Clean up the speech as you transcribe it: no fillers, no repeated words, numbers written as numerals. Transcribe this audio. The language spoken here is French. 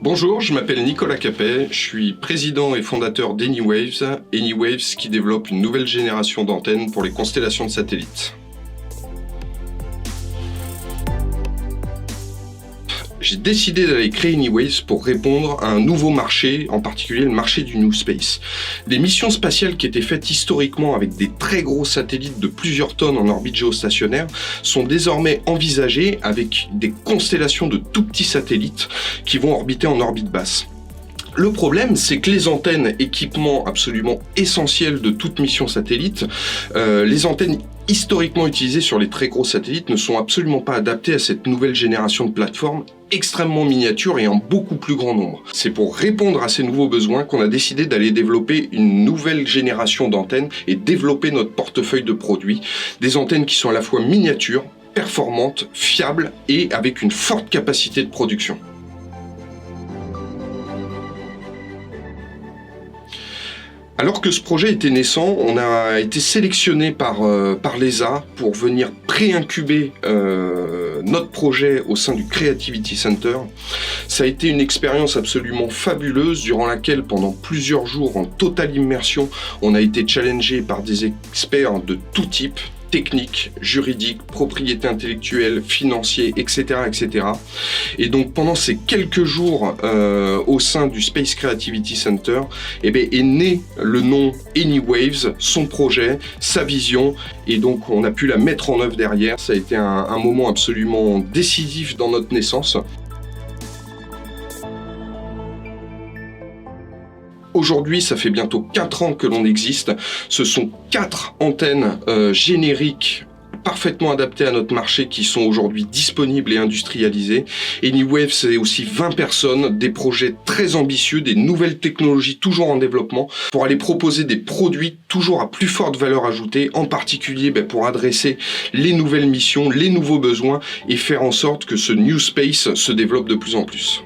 Bonjour, je m'appelle Nicolas Capet, je suis président et fondateur d'AnyWaves, AnyWaves qui développe une nouvelle génération d'antennes pour les constellations de satellites. J'ai décidé d'aller créer AnyWaves pour répondre à un nouveau marché, en particulier le marché du New Space. Des missions spatiales qui étaient faites historiquement avec des très gros satellites de plusieurs tonnes en orbite géostationnaire sont désormais envisagées avec des constellations de tout petits satellites qui vont orbiter en orbite basse. Le problème, c'est que les antennes, équipement absolument essentiel de toute mission satellite, les antennes historiquement utilisées sur les très gros satellites ne sont absolument pas adaptées à cette nouvelle génération de plateformes extrêmement miniatures et en beaucoup plus grand nombre. C'est pour répondre à ces nouveaux besoins qu'on a décidé d'aller développer une nouvelle génération d'antennes et développer notre portefeuille de produits. Des antennes qui sont à la fois miniatures, performantes, fiables et avec une forte capacité de production. Alors que ce projet était naissant, on a été sélectionné par l'ESA pour venir pré-incuber notre projet au sein du Creativity Center. Ça a été une expérience absolument fabuleuse durant laquelle, pendant plusieurs jours en totale immersion, on a été challengé par des experts de tout type, techniques, juridiques, propriété intellectuelle, financiers, etc., etc. Et donc pendant ces quelques jours au sein du Space Creativity Center, est né le nom AnyWaves, son projet, sa vision, et donc on a pu la mettre en œuvre derrière. Ça a été un moment absolument décisif dans notre naissance. Aujourd'hui, ça fait bientôt 4 ans que l'on existe. Ce sont 4 antennes génériques parfaitement adaptées à notre marché qui sont aujourd'hui disponibles et industrialisées. AnyWaves, c'est aussi 20 personnes, des projets très ambitieux, des nouvelles technologies toujours en développement pour aller proposer des produits toujours à plus forte valeur ajoutée, en particulier pour adresser les nouvelles missions, les nouveaux besoins et faire en sorte que ce New Space se développe de plus en plus.